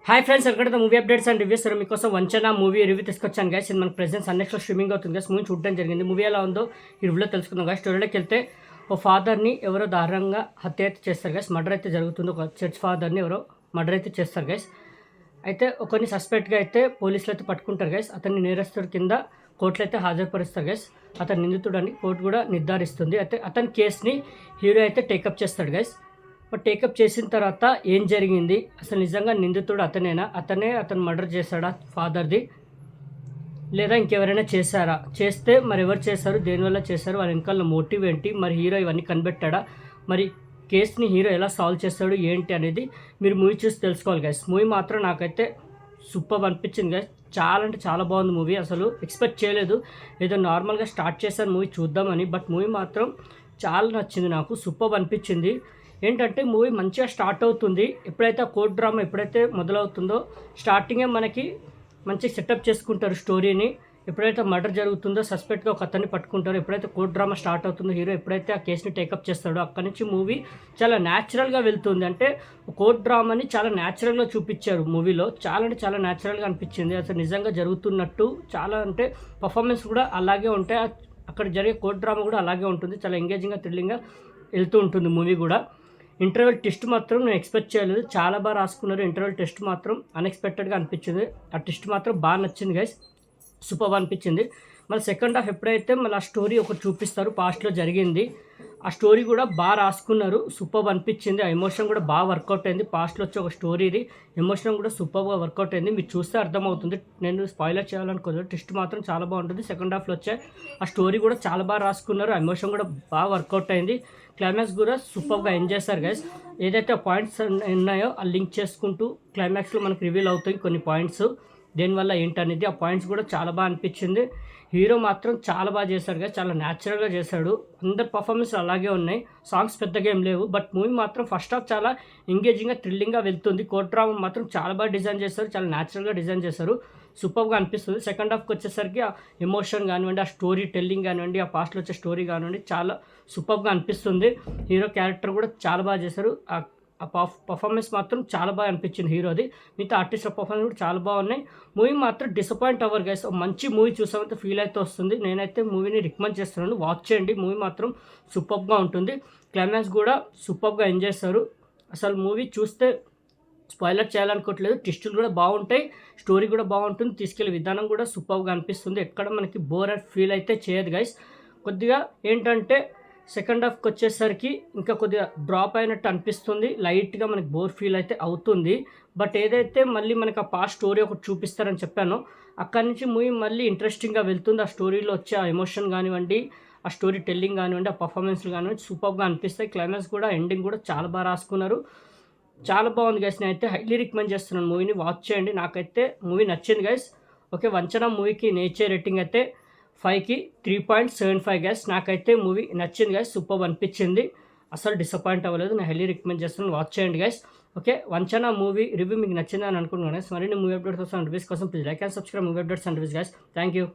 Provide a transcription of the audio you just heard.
Hi friends, welcome to movie updates and reviews. మీకోసం వంచన movie review తీసుకొచ్చాను guys. ఇది మనకు ప్రెజెంట్ సన్నెక్స్లో స్ట్రీమింగ్ అవుతుంది గైస్. మూవీ చూడడం జరిగింది. మూవీ ఎలా ఉందో ఈ రివ్యూలో తెలుసుకుందాం గైస్. స్టోరీలోకి వెళ్తే ఓ ఫాదర్ని ఎవరో దారుణంగా హత్య అయితే చేస్తారు గైస్. మర్డర్ అయితే జరుగుతుంది. ఒక చర్చ్ ఫాదర్ని ఎవరో మర్డర్ అయితే చేస్తారు గైస్. అయితే ఒకరిని సస్పెక్ట్గా అయితే పోలీసులు అయితే పట్టుకుంటారు గైస్. అతన్ని నేరస్తుడి కింద కోర్టులో అయితే హాజరుపరుస్తారు గైస్. అతను నిందితుడని కోర్టు కూడా నిర్ధారిస్తుంది. అయితే అతని కేసుని హీరో అయితే టేకప్ చేస్తాడు గైస్. టేకప్ చేసిన తర్వాత ఏం జరిగింది, అసలు నిజంగా నిందితుడు అతనేనా, అతను మర్డర్ చేశాడా ఫాదర్ది, లేదా ఇంకెవరైనా చేశారా, చేస్తే మరి ఎవరు చేశారు, దేనివల్ల చేశారు, వాళ్ళ వెనకాల మోటివ్ ఏంటి, మరి హీరో ఇవన్నీ కనిపెట్టాడా, మరి కేసుని హీరో ఎలా సాల్వ్ చేస్తాడు ఏంటి అనేది మీరు మూవీ చూసి తెలుసుకోవాలి గైస్. మూవీ మాత్రం నాకైతే సూపర్ అనిపించింది గైస్. చాలా అంటే చాలా బాగుంది మూవీ. అసలు ఎక్స్పెక్ట్ చేయలేదు, ఏదో నార్మల్గా స్టార్ట్ చేశాను మూవీ చూద్దామని, బట్ మూవీ మాత్రం చాలా నచ్చింది నాకు. సూపర్ అనిపించింది. ఏంటంటే మూవీ మంచిగా స్టార్ట్ అవుతుంది. ఎప్పుడైతే ఆ కోర్ట్ డ్రామా ఎప్పుడైతే మొదలవుతుందో స్టార్టింగే మనకి మంచిగా సెటప్ చేసుకుంటారు స్టోరీని. ఎప్పుడైతే మర్డర్ జరుగుతుందో సస్పెక్ట్గా ఒక అతన్ని పట్టుకుంటారో, ఎప్పుడైతే కోర్ట్ డ్రామా స్టార్ట్ అవుతుందో హీరో ఎప్పుడైతే ఆ కేసుని టేకప్ చేస్తాడో అక్కడి నుంచి మూవీ చాలా న్యాచురల్గా వెళ్తుంది. అంటే కోర్ట్ డ్రామాని చాలా న్యాచురల్గా చూపించారు మూవీలో. చాలా అంటే చాలా న్యాచురల్గా అనిపించింది. అసలు నిజంగా జరుగుతున్నట్టు చాలా అంటే పర్ఫార్మెన్స్ కూడా అలాగే ఉంటాయి. అక్కడ జరిగే కోర్ట్ డ్రామా కూడా అలాగే ఉంటుంది. చాలా ఎంగేజింగ్గా థ్రిల్లింగ్గా వెళ్తూ ఉంటుంది మూవీ కూడా. ఇంటర్వెల్ టెస్ట్ మాత్రం నేను ఎక్స్పెక్ట్ చేయలేదు. చాలా బాగా రాసుకున్నారు. ఇంటర్వెల్ టెస్ట్ మాత్రం అన్ఎక్స్పెక్టెడ్గా అనిపించింది. ఆ టెస్ట్ మాత్రం బాగా నచ్చింది గైస్. సూపర్ అనిపించింది. మళ్ళీ సెకండ్ హాఫ్ ఎప్పుడైతే మళ్ళీ ఆ స్టోరీ ఒకటి చూపిస్తారు, పాస్ట్లో జరిగింది, ఆ స్టోరీ కూడా బాగా రాసుకున్నారు. సూపర్ అనిపించింది. ఆ ఎమోషన్ కూడా బాగా వర్కౌట్ అయింది. పాస్ట్లో వచ్చే ఒక స్టోరీ, ఎమోషన్ కూడా సూపర్గా వర్కౌట్ అయింది. మీరు చూస్తే అర్థమవుతుంది. నేను స్పాయిలర్ చేయాలనుకోలేదు. టెస్ట్ మాత్రం చాలా బాగుంటుంది. సెకండ్ హాఫ్లో వచ్చే ఆ స్టోరీ కూడా చాలా బాగా రాసుకున్నారు. ఆ ఎమోషన్ కూడా బాగా వర్కౌట్ అయింది. క్లైమాక్స్ కూడా సూపర్గా ఎంజాయ్ చేస్తారు గైస్. ఏదైతే పాయింట్స్ ఉన్నాయో ఆ లింక్ చేసుకుంటూ క్లైమాక్స్లో మనకు రివీల్ అవుతాయి కొన్ని పాయింట్స్, దేనివల్ల ఏంటనేది. ఆ పాయింట్స్ కూడా చాలా బాగా అనిపించింది. హీరో మాత్రం చాలా బాగా చేశాడు కదా, చాలా న్యాచురల్గా చేశాడు. అందరి పర్ఫార్మెన్స్ అలాగే ఉన్నాయి. సాంగ్స్ పెద్దగా ఏం లేవు, బట్ మూవీ మాత్రం ఫస్ట్ హాఫ్ చాలా ఎంగేజింగ్గా థ్రిల్లింగ్గా వెళ్తుంది. కోర్ట్ డ్రామా మాత్రం చాలా బాగా డిజైన్ చేశారు, చాలా న్యాచురల్గా డిజైన్ చేశారు. సూపర్గా అనిపిస్తుంది. సెకండ్ హాఫ్కి వచ్చేసరికి ఆ ఎమోషన్ కానివ్వండి, ఆ స్టోరీ టెల్లింగ్ కానివ్వండి, ఆ పాస్ట్లో వచ్చే స్టోరీ కానివ్వండి చాలా సూపర్గా అనిపిస్తుంది. హీరో క్యారెక్టర్ కూడా చాలా బాగా చేశారు. ఆ పర్ఫార్మెన్స్ మాత్రం చాలా బాగా అనిపించింది హీరోది. మిగతా ఆర్టిస్ట్ పర్ఫార్మెన్స్ కూడా చాలా బాగున్నాయి. మూవీ మాత్రం డిసప్పాయింట్ అవ్వరు గైస్. మంచి మూవీ చూసామంటే ఫీల్ అయితే వస్తుంది. నేనైతే మూవీని రికమెండ్ చేస్తున్నాను, వాచ్ చేయండి. మూవీ మాత్రం సూపర్గా ఉంటుంది. క్లైమాక్స్ కూడా సూపర్గా ఎంజాయ్ చేస్తారు. అసలు మూవీ చూస్తే స్పాయిలర్ చేయాలనుకోవట్లేదు. ట్విస్టులు కూడా బాగుంటాయి, స్టోరీ కూడా బాగుంటుంది, తీసుకెళ్లే విధానం కూడా సూపర్గా అనిపిస్తుంది. ఎక్కడ మనకి బోర్ అండ్ ఫీల్ అయితే చేయదు గైస్. కొద్దిగా ఏంటంటే సెకండ్ హాఫ్కి వచ్చేసరికి ఇంకా కొద్దిగా డ్రాప్ అయినట్టు అనిపిస్తుంది. లైట్గా మనకి బోర్ ఫీల్ అయితే అవుతుంది. బట్ ఏదైతే మళ్ళీ మనకి ఆ పాస్ట్ స్టోరీ ఒకటి చూపిస్తారని చెప్పానో అక్కడి నుంచి మూవీ మళ్ళీ ఇంట్రెస్టింగ్గా వెళ్తుంది. ఆ స్టోరీలో వచ్చే ఆ ఎమోషన్ కానివ్వండి, ఆ స్టోరీ టెల్లింగ్ కానివ్వండి, ఆ పర్ఫార్మెన్స్లు కానివ్వండి సూపర్గా అనిపిస్తాయి. క్లైమాక్స్ కూడా ఎండింగ్ కూడా చాలా బాగా రాసుకున్నారు. చాలా బాగుంది గైస్. నేనైతే హైలీ రికమెండ్ చేస్తున్నాను మూవీని, వాచ్ చేయండి. నాకైతే మూవీ నచ్చింది గైస్. ఓకే, వంచన మూవీకి నేచర్ రేటింగ్ అయితే 5కి 3.75 గైస్. నాకైతే మూవీ నచ్చింది గైస్, సూపర్ అనిపించింది. అసలు డిసప్పాయింట్ అవ్వలేదు. నేను హైలీ రికమెండ్ చేస్తున్నాను, వాచ్ చేయండి గైస్. ఓకే, వంచన మూవీ రివ్యూ మీకు నచ్చిందని అనుకుంటున్నాను గైస్. మరిన్ని మూవీ అప్డేట్స్ కోసం రివ్యూస్ కోసం please like and subscribe movie updates and reviews guys. Thank you.